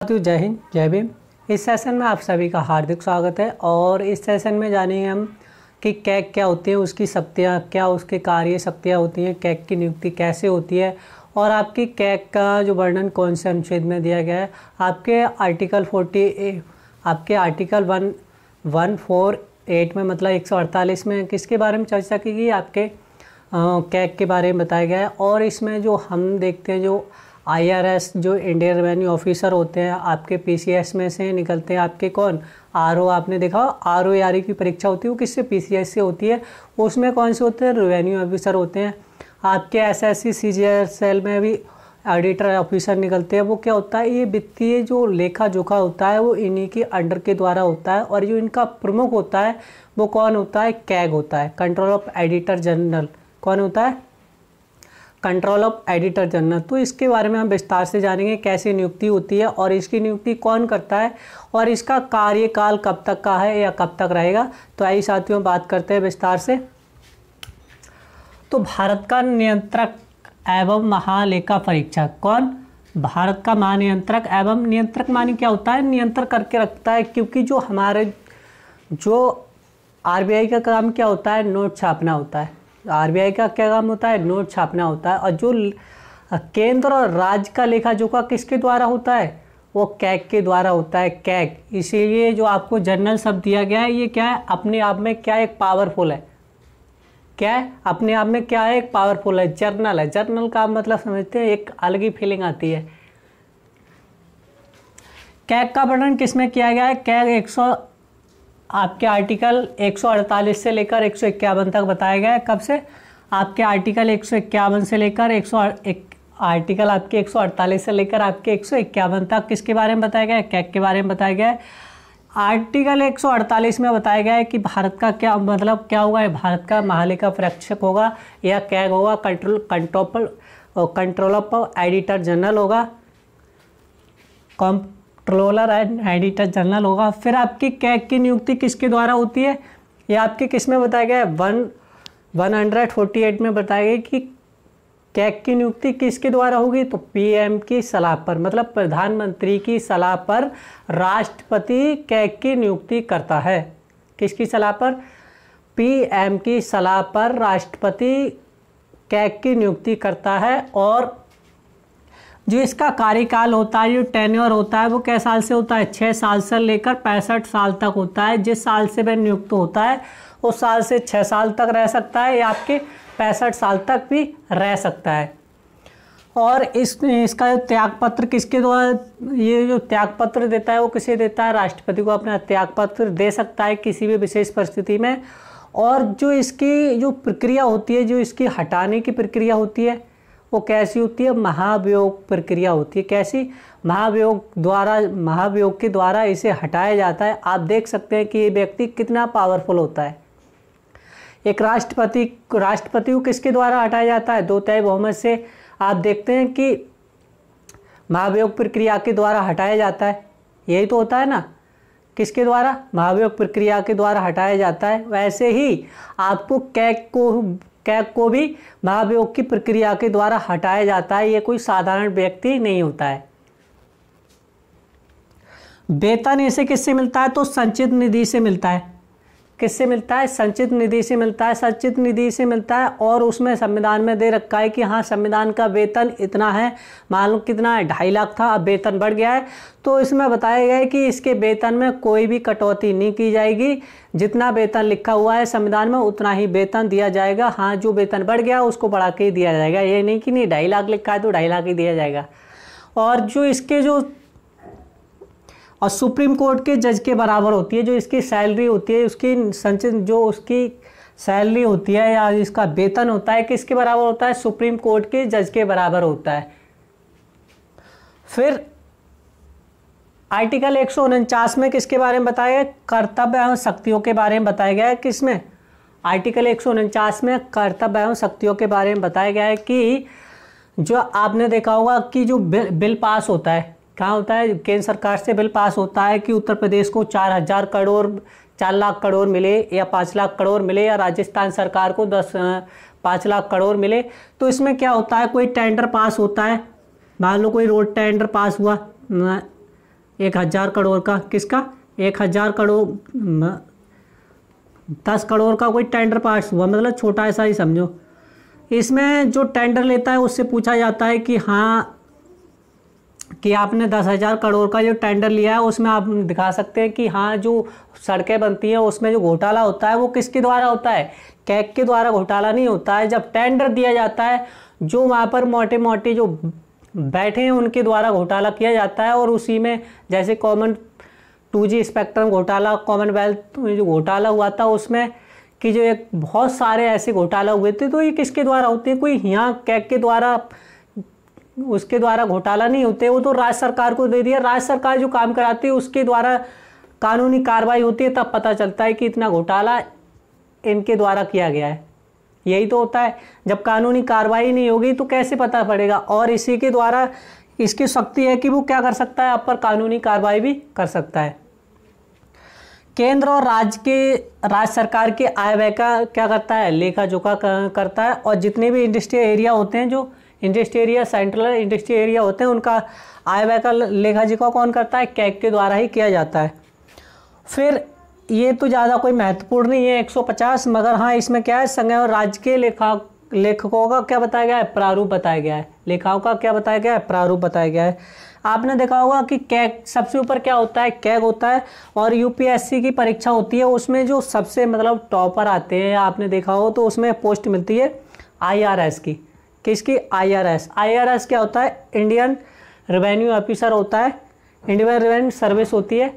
साथियों, जय हिंद जय भीम। इस सेशन में आप सभी का हार्दिक स्वागत है और इस सेशन में जानेंगे हम कि कैग क्या होती है, उसकी शक्तियाँ क्या, उसके कार्य शक्तियाँ होती हैं, कैग की नियुक्ति कैसे होती है और आपकी कैग का जो वर्णन कौन से अनुच्छेद में दिया गया है। आपके आर्टिकल 148 में मतलब 148 में किसके बारे में चर्चा की गई, आपके कैग के बारे में बताया गया है। और इसमें जो हम देखते हैं जो IRS जो इंडियन रेवेन्यू ऑफिसर होते हैं आपके PCS में से निकलते हैं, आपके कौन RO, आपने देखा RO ARE की परीक्षा होती है वो किससे PCS से होती है, उसमें कौन से होते हैं, रेवेन्यू ऑफिसर होते हैं। आपके SSC CGL में भी ऑडिटर ऑफिसर निकलते हैं, वो क्या होता है, ये वित्तीय जो लेखा जोखा होता है वो इन्हीं के अंडर के द्वारा होता है। और जो इनका प्रमुख होता है वो कौन होता है, कैग होता है, कंट्रोल ऑफ एडिटर जनरल। कौन होता है, कंट्रोल ऑफ एडिटर जनरल। तो इसके बारे में हम विस्तार से जानेंगे कैसे नियुक्ति होती है और इसकी नियुक्ति कौन करता है और इसका कार्यकाल कब तक का है या कब तक रहेगा। तो आइए साथियों बात करते हैं विस्तार से। तो भारत का नियंत्रक एवं महालेखा परीक्षक कौन, भारत का महानियंत्रक एवं नियंत्रक मानी क्या होता है, नियंत्रण करके रखता है। क्योंकि जो हमारे जो RBI का काम क्या होता है, नोट छापना होता है। RBI का क्या काम होता है, नोट छापना होता है। और जो केंद्र और राज्य का लेखा जोखा किसके द्वारा होता है, वो कैग के द्वारा होता है, कैग। इसीलिए जो आपको जनरल शब्द दिया गया है ये क्या है, अपने आप में क्या एक पावरफुल है, क्या है अपने आप में क्या है, एक पावरफुल है, जर्नल है। जर्नल का मतलब समझते हैं, एक अलग ही फीलिंग आती है। कैग का वर्णन किसमें किया गया है, कैग आपके आर्टिकल 148 से लेकर 151 तक बताया गया है। कब से, आपके आर्टिकल 151 से लेकर आर्टिकल आपके 148 से लेकर आपके 151 तक किसके बारे में बताया गया है, कैग के बारे में बताया गया है। आर्टिकल 148 में बताया गया है कि भारत का क्या मतलब क्या होगा, भारत का महालेखा परीक्षक होगा या कैग होगा, कंट्रोल ऑफ एडिटर जनरल होगा, कंट्रोलर एंड एडिटर जनरल होगा। फिर आपकी कैग की नियुक्ति किसके द्वारा होती है, ये आपके किस में बताया गया है, 148 में बताया गया कि कैग की नियुक्ति किसके द्वारा होगी, तो PM की सलाह पर, मतलब प्रधानमंत्री की सलाह पर राष्ट्रपति कैग की नियुक्ति करता है। किसकी सलाह पर, PM की सलाह पर राष्ट्रपति कैग की नियुक्ति करता है। और जो इसका कार्यकाल होता है, जो टेन्योर होता है वो कै साल से होता है, 6 साल से लेकर 65 साल तक होता है। जिस साल से वह नियुक्त होता है उस साल से 6 साल तक रह सकता है या आपके 65 साल तक भी रह सकता है। और इसका जो त्यागपत्र किसके द्वारा, ये जो त्यागपत्र देता है वो किसे देता है, राष्ट्रपति को अपना त्यागपत्र दे सकता है किसी भी विशेष परिस्थिति में। और जो इसकी जो प्रक्रिया होती है, जो इसकी हटाने की प्रक्रिया होती है वो कैसी होती है, महाभियोग प्रक्रिया होती है। कैसी, महाभियोग के द्वारा इसे हटाया जाता है। आप देख सकते हैं कि ये व्यक्ति कितना पावरफुल होता है। एक राष्ट्रपति को किसके द्वारा हटाया जाता है, 2/3 बहुमत से। आप देखते हैं कि महाभियोग प्रक्रिया के द्वारा हटाया जाता है, यही तो होता है ना, किसके द्वारा, महाभियोग प्रक्रिया के द्वारा हटाया जाता है। वैसे ही आपको कैग को भी महाभियोग की प्रक्रिया के द्वारा हटाया जाता है। ये कोई साधारण व्यक्ति नहीं होता है। वेतन इसे किससे मिलता है, तो संचित निधि से मिलता है। किससे मिलता है, संचित निधि से मिलता है, संचित निधि से मिलता है। और उसमें संविधान में दे रखा है कि हाँ संविधान का वेतन इतना है, मालूम कितना है, 2.5 लाख था, अब वेतन बढ़ गया है। तो इसमें बताया गया है कि इसके वेतन में कोई भी कटौती नहीं की जाएगी, जितना वेतन लिखा हुआ है संविधान में उतना ही वेतन दिया जाएगा। हाँ जो वेतन बढ़ गया उसको बढ़ा के ही दिया जाएगा, ये नहीं कि नहीं 2.5 लाख लिखा है तो 2.5 लाख ही दिया जाएगा। और जो इसके और सुप्रीम कोर्ट के जज के बराबर होती है जो इसकी सैलरी होती है, उसकी संचित जो उसकी सैलरी होती है या इसका वेतन होता है किसके बराबर होता है, सुप्रीम कोर्ट के जज के बराबर होता है। फिर आर्टिकल 149 में किसके बारे में बताया गया, कर्तव्य एवं शक्तियों के बारे में बताया गया है। किसमें, आर्टिकल 149 में कर्तव्य एवं शक्तियों के बारे में बताया गया है कि जो आपने देखा होगा कि जो बिल पास होता है, कहाँ होता है, केंद्र सरकार से बिल पास होता है कि उत्तर प्रदेश को 4 लाख करोड़ मिले या 5 लाख करोड़ मिले या राजस्थान सरकार को 5 लाख करोड़ मिले। तो इसमें क्या होता है, कोई टेंडर पास होता है, मान लो कोई रोड टेंडर पास हुआ, 1000 करोड़ का, किसका 1000 करोड़ 10 करोड़ का कोई टेंडर पास हुआ, मतलब छोटा ऐसा ही समझो। इसमें जो टेंडर लेता है उससे पूछा जाता है कि हाँ कि आपने 10,000 करोड़ का जो टेंडर लिया है उसमें आप दिखा सकते हैं कि हाँ जो सड़कें बनती हैं उसमें जो घोटाला होता है वो किसके द्वारा होता है, कैग के द्वारा घोटाला नहीं होता है। जब टेंडर दिया जाता है जो वहाँ पर मोटे मोटे जो बैठे हैं उनके द्वारा घोटाला किया जाता है। और उसी में जैसे कॉमन 2G स्पेक्ट्रम घोटाला, कॉमनवेल्थ में जो घोटाला हुआ था उसमें कि जो एक बहुत सारे ऐसे घोटाला हुए थे, तो ये किसके द्वारा होते हैं, कोई यहाँ कैग के द्वारा उसके द्वारा घोटाला नहीं होते, वो तो राज्य सरकार को दे दिया, राज्य सरकार जो काम कराती है उसके द्वारा कानूनी कार्रवाई होती है, तब पता चलता है कि इतना घोटाला इनके द्वारा किया गया है। यही तो होता है, जब कानूनी कार्रवाई नहीं होगी तो कैसे पता पड़ेगा। और इसी के द्वारा इसकी शक्ति है कि वो क्या कर सकता है, आप पर कानूनी कार्रवाई भी कर सकता है। केंद्र और राज्य सरकार के आय व्यय का क्या करता है, लेखा जोखा करता है। और जितने भी इंडस्ट्रियल एरिया होते हैं, जो industrial area, central industrial area होते हैं, उनका आय व्यय का लेखा जोखा कौन करता है, कैग के द्वारा ही किया जाता है। फिर ये तो ज़्यादा कोई महत्वपूर्ण नहीं है 150, मगर हाँ इसमें क्या है, संघ और राज्य के लेखकों का क्या बताया गया है, प्रारूप बताया गया है। लेखाओं का क्या बताया गया है, प्रारूप बताया गया है। आपने देखा होगा कि कैग सबसे ऊपर क्या होता है, कैग होता है। और यूपीएससी की परीक्षा होती है उसमें जो सबसे मतलब टॉपर आते हैं, आपने देखा हो तो उसमें पोस्ट मिलती है IRS की, किसकी, IRS क्या होता है, इंडियन रेवेन्यू ऑफिसर होता है, इंडियन रेवेन्यू सर्विस होती है,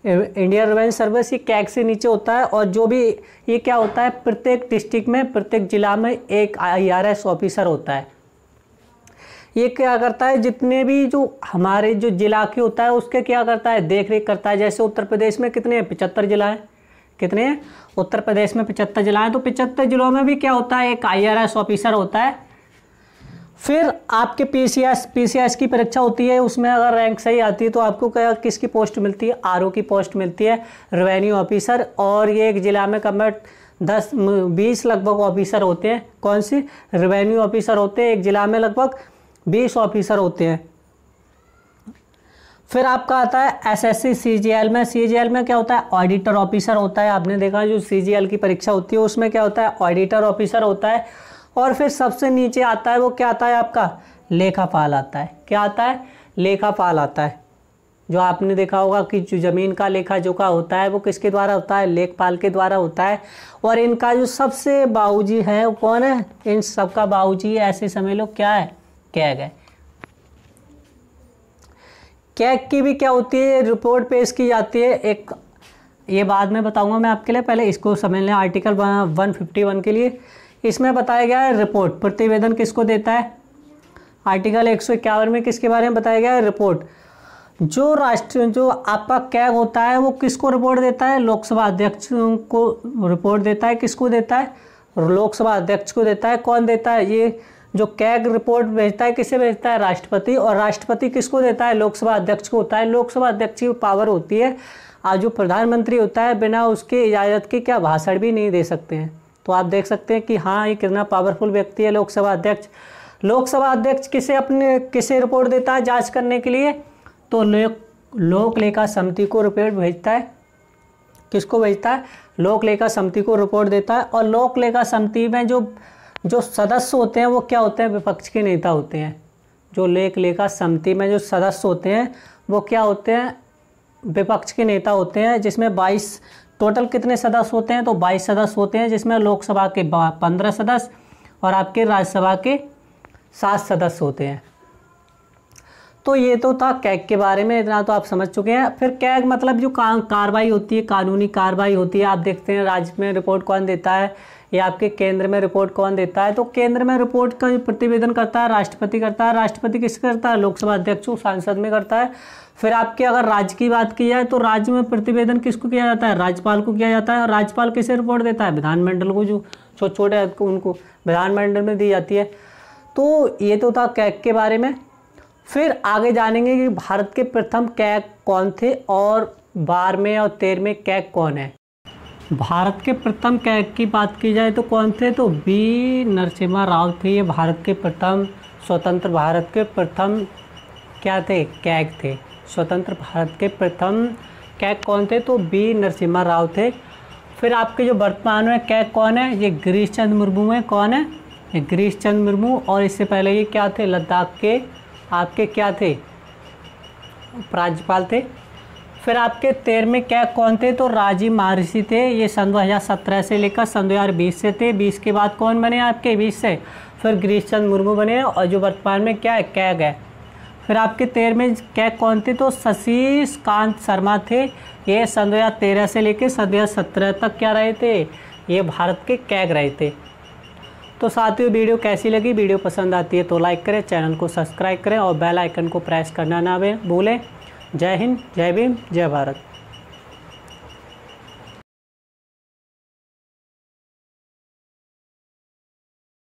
इंडियन रेवेन्यू सर्विस, ये कैग से नीचे होता है। और जो भी ये क्या होता है, प्रत्येक डिस्ट्रिक्ट में, प्रत्येक जिला में एक IRS ऑफिसर होता है। ये क्या करता है, जितने भी जो हमारे जो जिला की होता है उसके क्या करता है, देख रेख करता है। जैसे उत्तर प्रदेश में कितने हैं, 75 जिला हैं, कितने हैं, उत्तर प्रदेश में 75 जिला हैं, तो 75 जिलों में भी क्या होता है, एक IRS ऑफिसर होता है। फिर आपके PCS की परीक्षा होती है, उसमें अगर रैंक सही आती है तो आपको क्या किसकी पोस्ट मिलती है, RO की पोस्ट मिलती है, रेवेन्यू ऑफिसर। और ये एक जिला में कम 10-20 लगभग ऑफिसर होते हैं, कौन सी, रेवेन्यू ऑफिसर होते हैं, एक जिला में लगभग 20 ऑफिसर होते हैं। फिर आपका आता है SSC CGL में, CGL में क्या होता है, ऑडिटर ऑफिसर होता है। आपने देखा जो CGL की परीक्षा होती है उसमें क्या होता है, ऑडिटर ऑफिसर होता है। और फिर सबसे नीचे आता है वो क्या आता है आपका, लेखापाल आता है। क्या आता है, लेखापाल आता है। जो आपने देखा होगा कि जो ज़मीन का लेखा जोखा होता है वो किसके द्वारा होता है, लेखपाल के द्वारा होता है। और इनका जो सबसे बाबूजी है वो कौन है, इन सबका बाबूजी ऐसे समझ लो क्या है, कैग है। कैग की भी क्या होती है, रिपोर्ट पेश की जाती है। एक ये बाद में बताऊंगा मैं आपके लिए, पहले इसको समझ लें। आर्टिकल 151 के लिए इसमें बताया गया है रिपोर्ट, प्रतिवेदन किसको देता है। आर्टिकल 151 में किसके बारे में बताया गया है, रिपोर्ट। जो आपका कैग होता है वो किसको रिपोर्ट देता है, लोकसभा अध्यक्ष को रिपोर्ट देता है। किसको देता है, लोकसभा अध्यक्ष को देता है। कौन देता है, ये जो कैग रिपोर्ट भेजता है किसे भेजता है, राष्ट्रपति। और राष्ट्रपति किसको देता है, लोकसभा अध्यक्ष को होता है। लोकसभा अध्यक्ष की पावर होती है, आज जो प्रधानमंत्री होता है बिना उसके इजाज़त के क्या भाषण भी नहीं दे सकते हैं। तो आप देख सकते हैं कि हाँ ये कितना पावरफुल व्यक्ति है लोकसभा अध्यक्ष। लोकसभा अध्यक्ष किसे रिपोर्ट देता है जांच करने के लिए, तो लोक लेखा समिति को रिपोर्ट भेजता है। किसको भेजता है, लोक लेखा समिति को रिपोर्ट देता है। और लोक लेखा समिति में जो सदस्य होते हैं वो क्या होते हैं, विपक्ष के नेता होते हैं। जो लेखा समिति में जो सदस्य होते हैं वो क्या होते हैं, विपक्ष के नेता होते हैं। जिसमें 22 टोटल कितने सदस्य होते हैं, तो 22 सदस्य होते हैं, जिसमें लोकसभा के 15 सदस्य और आपके राज्यसभा के 7 सदस्य होते हैं। तो ये तो था कैग के बारे में, इतना तो आप समझ चुके हैं। फिर कैग मतलब जो कार्रवाई होती है, कानूनी कार्रवाई होती है। आप देखते हैं राज्य में रिपोर्ट कौन देता है या आपके केंद्र में रिपोर्ट कौन देता है। तो केंद्र में रिपोर्ट का प्रतिवेदन करता है राष्ट्रपति करता है। राष्ट्रपति किससे करता है, लोकसभा अध्यक्ष संसद में करता है। फिर आपके अगर राज्य की बात की जाए तो राज्य में प्रतिवेदन किसको किया जाता है, राज्यपाल को किया जाता है। और राज्यपाल किसे रिपोर्ट देता है, विधानमंडल को। जो छोटे उनको विधानमंडल में दी जाती है। तो ये तो था कैग के बारे में। फिर आगे जानेंगे कि भारत के प्रथम कैग कौन थे और 12वें और 13वें कैग कौन है। भारत के प्रथम कैग की बात की जाए तो कौन थे, तो बी नरसिम्हा राव थे। ये भारत के प्रथम स्वतंत्र भारत के प्रथम क्या थे, कैग थे, स्वतंत्र भारत के प्रथम कैग कौन थे? तो बी नरसिम्हा राव थे। फिर आपके जो वर्तमान में कैग कौन है? ये गिरीश चंद्र मुर्मू हैं। कौन है? ये गिरीश चंद्र मुर्मू। और इससे पहले ये क्या थे? लद्दाख के आपके क्या थे? राज्यपाल थे। फिर आपके 13वें कैग कौन थे? तो राजीव महर्षि थे। ये सन 2017 से लेकर सन 2020 से थे। 20 के बाद कौन बने आपके? 20 से फिर गिरीश चंद्र मुर्मू बने, और जो वर्तमान में क्या है? कैग है। फिर आपके 13वें कैग कौन थे? तो शशि कांत शर्मा थे। ये सन 2013 से लेकर सन 2017 तक क्या रहे थे? ये भारत के कैग रहे थे। तो साथियों, वीडियो कैसी लगी? वीडियो पसंद आती है तो लाइक करें, चैनल को सब्सक्राइब करें और बेल आइकन को प्रेस करना ना भूलें। जय हिंद, जय भीम, जय भारत।